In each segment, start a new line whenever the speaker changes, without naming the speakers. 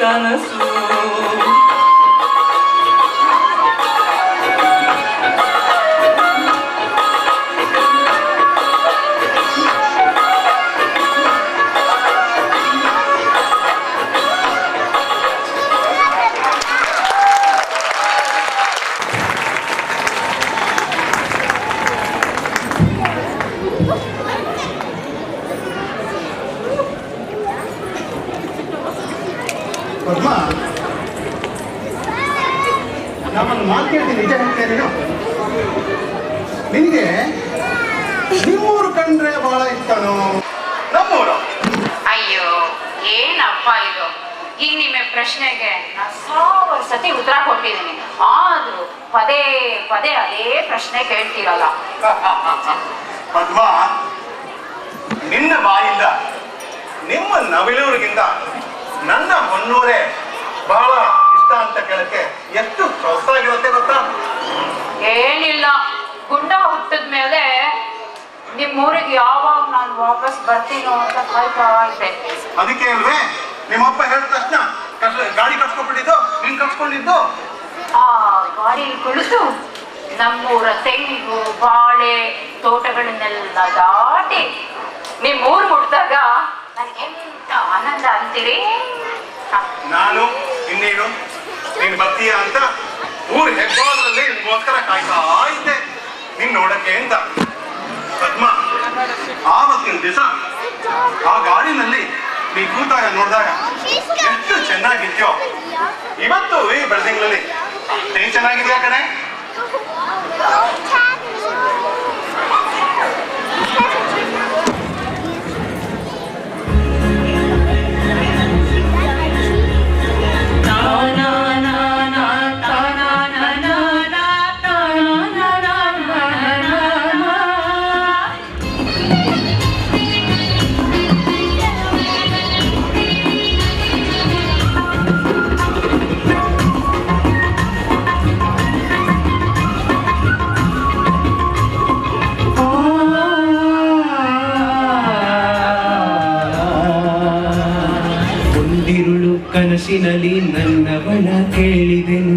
ಕನಸು.
ಪದ್ಮ, ನಮ್ಮನ್ನು ಮಾತೇಳಿ ನಿಜ ಹೇಳ್ತೇನೇನು? ನಿನಗೆ ನಿಮ್ಮೂರು ಕಂಡ್ರೆ ಬಹಳ ಇಷ್ಟನೋ? ನಮ್ಮೂರು?
ಅಯ್ಯೋ ಏನಪ್ಪ ಇದು, ಈಗ ನಿಮ್ಮ ಪ್ರಶ್ನೆಗೆ ನಾನು 1000 ಸತಿ ಉತ್ತರ ಕೊಟ್ಟಿದ್ದೀನಿ, ಆದ್ರೂ ಪದೇ ಪದೇ ಅದೇ ಪ್ರಶ್ನೆ ಕೇಳ್ತೀರಲ್ಲ.
ಪದ್ಮ, ನಿನ್ನ ಬಾಯಿಂದ ನಿಮ್ಮ ನವಿಲೂರಿಗಿಂತ ನನ್ನ ಹೊನ್ನೂರೇ ಬಹಳ ಇಷ್ಟ ಅಂತ ಕೇಳಕ್ಕೆ ಎಷ್ಟು ಸೊಗಸಾಗಿರುತ್ತೆ ಗೊತ್ತಾ?
ಏನಿಲ್ಲ, ಗುಂಡ ಹುಟ್ಟಿದ ಮೇಲೆ ನಿಮ್ಮೂರಿಗೆ ಯಾವಾಗ ನಾನು ವಾಪಸ್ ಬರ್ತೀನೋ ಅಂತ ಕಾಯ್ತಾ ಇದ್ದೆ.
ಅದಕ್ಕೆ ಅಲ್ವೇ ನಿಮ್ಮಪ್ಪ ಹೇಳಿದ ತಕ್ಷಣ ಗಾಡಿ ಕಟ್ಸ್ಕೊಬಿಟ್ಟಿದ್ದು, ನೀನ್ ಕಟ್ಸ್ಕೊಂಡಿದ್ದು?
ಆ ಗಾಡಿ ಕುಳಿತು ನಮ್ಮೂರ ತೆಂಗು ಬಾಳೆ ತೋಟಗಳನ್ನೆಲ್ಲ ದಾಟಿ ನಿಮ್ಮೂರು ಮುಟ್ದಾಗ ನನಗೆ ಎಂತ ಆನಂದ ಅಂತೀರಿ.
ನಾನು ಇನ್ನೇನು ನೀನ್ ಬರ್ತೀಯ ಅಂತ ಊರ್ ಹೆಬ್ಬಾಳದಲ್ಲಿ ನಿನ್ಗೋಸ್ಕರ ಕಾಯ್ತಾ ಇದ್ದೆ, ನೀನ್ ನೋಡಕ್ಕೆ ಅಂತ. ಪದ್ಮ, ಆವತ್ತಿನ ದಿವಸ ಆ ಗಾಡಿನಲ್ಲಿ ನೀ ಕೂತಾಗ ನೋಡಿದಾಗ ಎಷ್ಟು ಚೆನ್ನಾಗಿದ್ಯೋ, ಇವತ್ತು ಈ ಬೆಳದಿಂಗಳಲ್ಲಿ ಅಷ್ಟೇ ಚೆನ್ನಾಗಿದ್ಯಾ ಕಣೆ.
ಕನಸಿನಲ್ಲಿ ನನ್ನವಳ ಕೇಳಿದೆನು,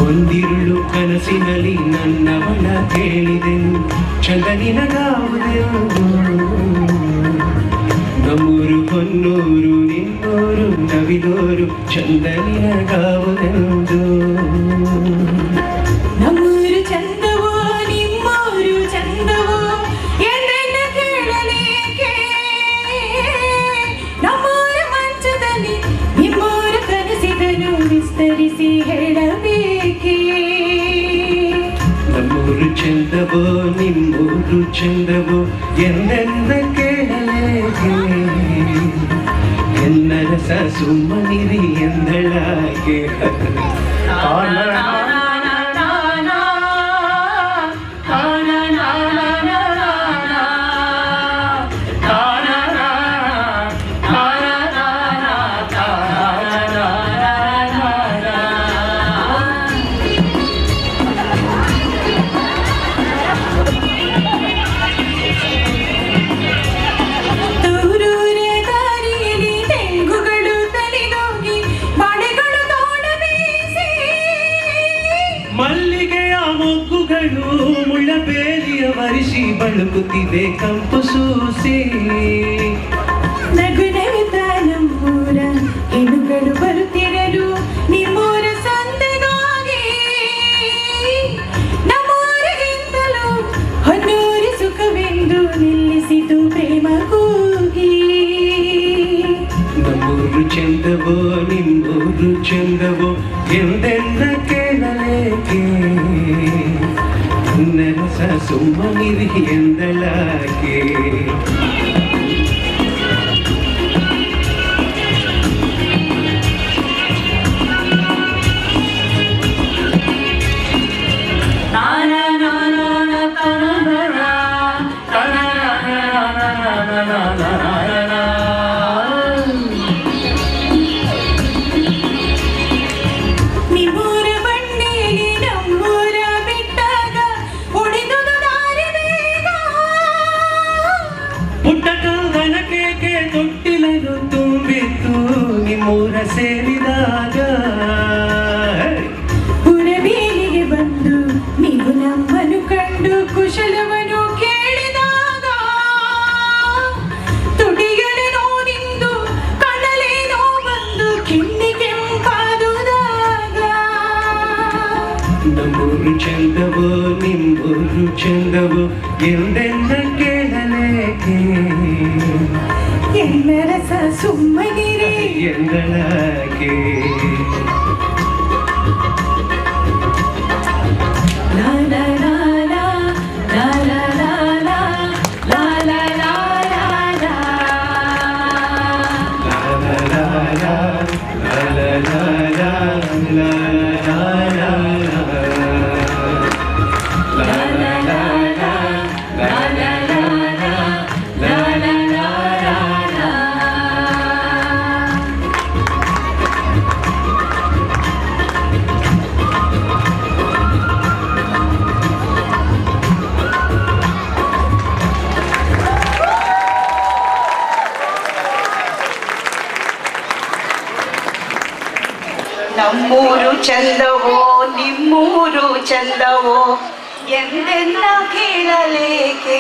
ಒಂದಿರುಳು ಕನಸಿನಲ್ಲಿ ನನ್ನವಳ ಕೇಳಿದೆನು, ಚಂದನಿನಗಾವುದೆಂದು. ನಮ್ಮೂರು ಹೊನ್ನೂರು ನಿನ್ನೂರು ನವಿಲೂರು ಚಂದನಿನಗಾವುದೆಂದು.
ನಮ್ಮೂರು ಚಂದವೋ ನಿಮ್ಮೂರು ಚಂದವೋ ಎಂದೆನ್ನ ಕೇಳಲೇಕೆ? ನಮ್ಮೂರ ಮಂಚದಲ್ಲಿ ನಿಮ್ಮೂರ ಕನಸಿದನು ವಿಸ್ತರಿಸಿ ಹೇಳಬೇಕೆ?
ನಮ್ಮೂರು ಚಂದವೋ ನಿಮ್ಮೂರು ಚಂದವೋ ಎಂದೆನ್ನ ಕೇಳಲೇಕೆ? ಎನ್ನ ರಸ ಸುಮ್ಮನಿರಿ ಎಂದಳಾಗೆ. ಮಲ್ಲಿಗೆಯ ಮೊಗ್ಗುಗಳು ಮುಳ್ಳಬೇಲಿಯ ವರಿಸಿ ಬಳುಕುತ್ತಿದೆ ಕಂಪು ಸೂಸಿ.
ನಗು ನವಿತ ನಮ್ಮೂರ ಹೆಣ್ಣುಗಳು ಬರುತ್ತಿರಲು ನಿಮ್ಮೂರ ಸಂದೆಗಾಗಿ. ನಮ್ಮೂರಿಗಿಂತಲೂ ಹೊನ್ನೂರ ಸುಖವೆಂದು ನಿಲ್ಲಿಸಿತು ಪ್ರೇಮ ಕೂಗಿ.
ನಮ್ಮೂರು ಚಂದವೋ ನಿಮ್ಮೂರು ಚಂದವೋ ಎಂದೆನ್ನ ಕೇಳಲೇಕೆ? ನರಸ ಸುಮ್ಮನಿರಿ ಎಂದಳಾಗೆ. ತೊಟ್ಟಿಲನ್ನು ತುಂಬಿತ್ತು ನಿಮ್ಮೂರ ಸೇರಿದಾಗ.
ಪುರಬೇಲಿಗೆ ಬಂದು ನೀವು ನಮ್ಮನ್ನು ಕಂಡು ಕುಶಲವನ್ನು ಕೇಳಿದಾಗ ತುಟಿಗಳೇನೋ ನಿಂದು ಕಣ್ಣಲೇನೋ ಬಂದು ಕಿಂಡಿ ಕೆಂಪಾದುದಾಗ.
ನಮ್ಮೂರು ಚಂದವೋ ನಿಮ್ಮೂರು ಚಂದವೋ ಎಂದೆಂದ ಕೇಳಲೇಕೆ
ಎಲ್ಲರಸ ಸುಮ್ಮನಿರೇ
ಎಂದಳಾಕೆ.
ಲಾ ಲಾ ಲಾ ಲಾ ಲಾ ಲಾ ಲಾ ಲಾ ಲಾ ಲಾ ಲಾ ಲಾ ಲಾ.
ನಮ್ಮೂರು ಚಂದವೋ ನಿಮ್ಮೂರು ಚಂದವೋ ಎಂದೆಲ್ಲ ಕೇಳಲೇಕೆ.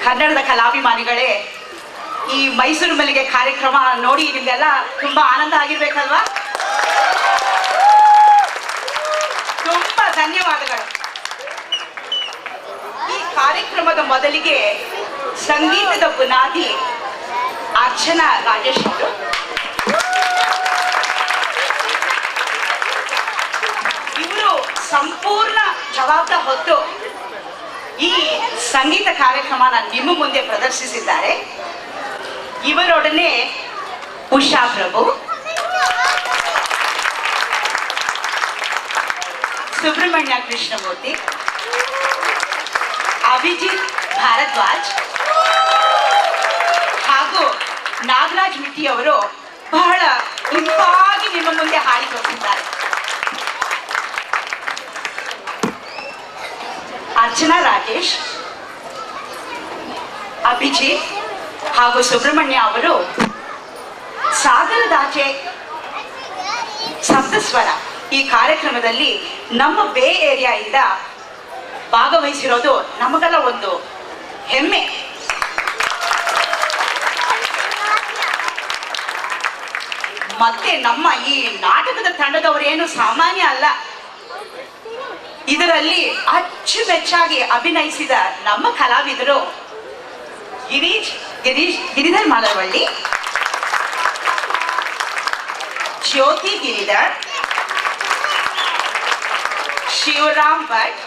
ಕನ್ನಡದ ಕಲಾಭಿಮಾನಿಗಳೇ, ಈ ಮೈಸೂರು ಮಲ್ಲಿಗೆ ಕಾರ್ಯಕ್ರಮ ನೋಡಿ ನಿಮ್ಗೆಲ್ಲ ತುಂಬಾ ಆನಂದ ಆಗಿರ್ಬೇಕಲ್ವಾ? ತುಂಬಾ ಧನ್ಯವಾದಗಳು. ಈ ಕಾರ್ಯಕ್ರಮದ ಮೊದಲಿಗೆ ಸಂಗೀತದ ಬುನಾದಿ ಅರ್ಚನಾ ರಾಜೇಶ್ ಅವರು. ಇವರು ಸಂಪೂರ್ಣ ಜವಾಬ್ದಾರಿ ಹೊತ್ತು ಈ ಸಂಗೀತ ಕಾರ್ಯಕ್ರಮನ ನಿಮ್ಮ ಮುಂದೆ ಪ್ರದರ್ಶಿಸಿದ್ದಾರೆ. ಇವರೊಡನೆ ಉಷಾ ಪ್ರಭು, ಸುಬ್ರಹ್ಮಣ್ಯ ಕೃಷ್ಣಮೂರ್ತಿ, ಅಭಿಜಿತ್ ಭಾರದ್ವಾಜ್ ಹಾಗೂ ನಾಗರಾಜ್ ಮಿಟ್ಟಿ ಅವರು ಬಹಳ ಇಂಪಾಗಿ ನಿಮ್ಮ ಮುಂದೆ ಹಾಡಿ ತೋರಿಸಿದ್ದಾರೆ. ಅರ್ಚನಾ ರಾಜೇಶ್, ಅಭಿಜಿತ್ ಹಾಗೂ ಸುಬ್ರಹ್ಮಣ್ಯ ಅವರು ಸಾಗರದಾಚೆ ಸಪ್ತಸ್ವರ ಈ ಕಾರ್ಯಕ್ರಮದಲ್ಲಿ ನಮ್ಮ ಬೇ ಏರಿಯಾದಿಂದ ಭಾಗವಹಿಸಿರೋದು ನಮಗೆಲ್ಲ ಒಂದು ಹೆಮ್ಮೆ. ಮತ್ತೆ ನಮ್ಮ ಈ ನಾಟಕದ ತಂಡದವರೇನು ಸಾಮಾನ್ಯ ಅಲ್ಲ. ಇದರಲ್ಲಿ ಅಚ್ಚುಮೆಚ್ಚಾಗಿ ಅಭಿನಯಿಸಿದ ನಮ್ಮ ಕಲಾವಿದರು ಗಿರಿಧರ್ ಮಾಲವಳ್ಳಿ, ಜ್ಯೋತಿ ಗಿರಿಧರ್, ಶಿವರಾಮ್ ಭಟ್,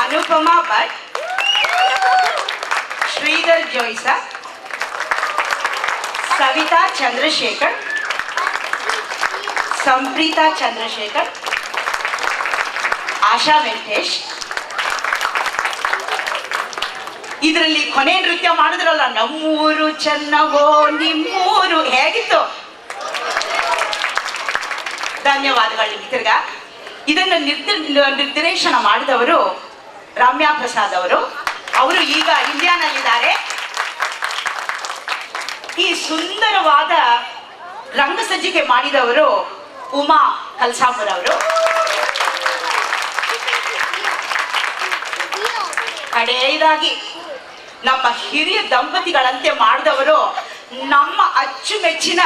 ಅನುಪಮಾ ಭಟ್, ಶ್ರೀಧರ್ ಜೋಯ್ಸ, ಸವಿತಾ ಚಂದ್ರಶೇಖರ್, ಸಂಪ್ರೀತಾ ಚಂದ್ರಶೇಖರ್, ಆಶಾ ವೆಂಕಟೇಶ್. ಇದರಲ್ಲಿ ಕೊನೆ ನೃತ್ಯ ಮಾಡಿದ್ರಲ್ಲ, ನಮ್ಮೂರು ಚೆನ್ನವೋ ನಿಮ್ಮೂರು, ಹೇಗಿತ್ತು? ಧನ್ಯವಾದಗಳು ತಿರ್ಗಾ. ಇದನ್ನು ನಿರ್ದೇಶನ ಮಾಡಿದವರು ರಮ್ಯಾ ಪ್ರಸಾದ್ ಅವರು. ಅವರು ಈಗ ಇಂಡಿಯಾನಲ್ಲಿದ್ದಾರೆ. ಈ ಸುಂದರವಾದ ರಂಗಸಜ್ಜಿಕೆ ಮಾಡಿದವರು ಉಮಾ ಕಲ್ಸಾಪುರ್ ಅವರು. ಕಡೆಯದಾಗಿ ನಮ್ಮ ಹಿರಿಯ ದಂಪತಿಗಳಂತೆ ಮಾಡಿದವರು ನಮ್ಮ ಅಚ್ಚುಮೆಚ್ಚಿನ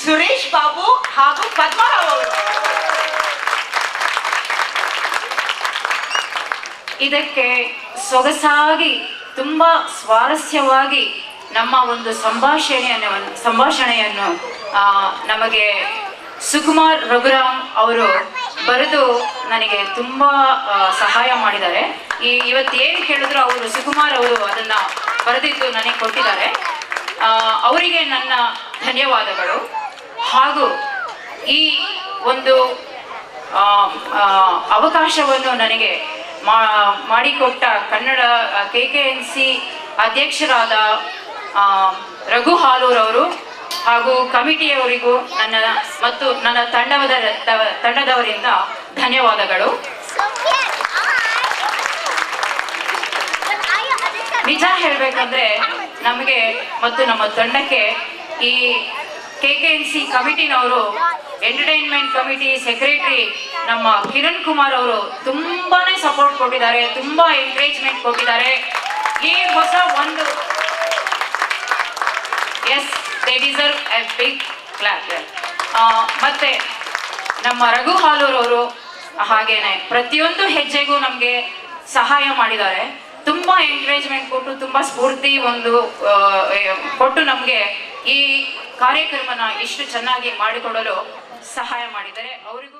ಸುರೇಶ್ ಬಾಬು ಹಾಗೂ ಪದ್ಮರಾವ್ ಅವರು.
ಇದಕ್ಕೆ ಸೊಗಸಾಗಿ ತುಂಬಾ ಸ್ವಾರಸ್ಯವಾಗಿ ನಮ್ಮ ಒಂದು ಸಂಭಾಷಣೆಯನ್ನು ನಮಗೆ ಸುಕುಮಾರ್ ರಘುರಾಮ್ ಅವರು ಬರೆದು ನನಗೆ ತುಂಬಾ ಸಹಾಯ ಮಾಡಿದ್ದಾರೆ. ಇವತ್ತು ಏನು ಕೇಳಿದ್ರು ಅವರು ಸುಕುಮಾರ್ ಅವರು ಅದನ್ನ ಬರೆದಿದ್ದು ನನಗೆ ಕೊಟ್ಟಿದ್ದಾರೆ. ಅವರಿಗೆ ನನ್ನ ಧನ್ಯವಾದಗಳು. ಹಾಗೂ ಈ ಒಂದು ಅವಕಾಶವನ್ನು ನನಗೆ ಮಾಡಿಕೊಟ್ಟ ಕನ್ನಡ KKNC ಅಧ್ಯಕ್ಷರಾದ ರಘು ಹಾಲೂರ್ ಅವರು ಹಾಗೂ ಕಮಿಟಿಯವರಿಗೂ ಮತ್ತು ನನ್ನ ತಂಡದವರಿಂದ ಧನ್ಯವಾದಗಳು. ನಿಜ ಹೇಳ್ಬೇಕಂದ್ರೆ ನಮಗೆ ಮತ್ತು ನಮ್ಮ ತಂಡಕ್ಕೆ ಈ KKNC ಕಮಿಟಿನವರು, ಎಂಟರ್ಟೈನ್ಮೆಂಟ್ ಕಮಿಟಿ ಸೆಕ್ರೆಟರಿ ನಮ್ಮ ಕಿರಣ್ ಕುಮಾರ್ ಅವರು ತುಂಬಾನೇ ಸಪೋರ್ಟ್ ಕೊಟ್ಟಿದ್ದಾರೆ, ತುಂಬಾ ಎಂಕರೇಜ್ಮೆಂಟ್ ಕೊಟ್ಟಿದ್ದಾರೆ. ಈ ಹೊಸ ಒಂದು as they deserve a big clap. ಮತ್ತೆ ನಮ್ಮ ರಘು ಹಾಲೂರವರು ಹಾಗೇನೆ ಪ್ರತಿಯೊಂದು ಹೆಜ್ಜೆಗೂ ನಮಗೆ ಸಹಾಯ ಮಾಡಿದ್ದಾರೆ. ತುಂಬಾ ಎಂಕರೇಜ್ಮೆಂಟ್ ಕೊಟ್ಟು, ತುಂಬಾ ಸ್ಫೂರ್ತಿ ಒಂದು ಕೊಟ್ಟು ನಮಗೆ ಈ ಕಾರ್ಯಕ್ರಮನ ಇಷ್ಟು ಚೆನ್ನಾಗಿ ಮಾಡಿಕೊಡಲು ಸಹಾಯ ಮಾಡಿದ್ದಾರೆ. ಅವರಿಗೂ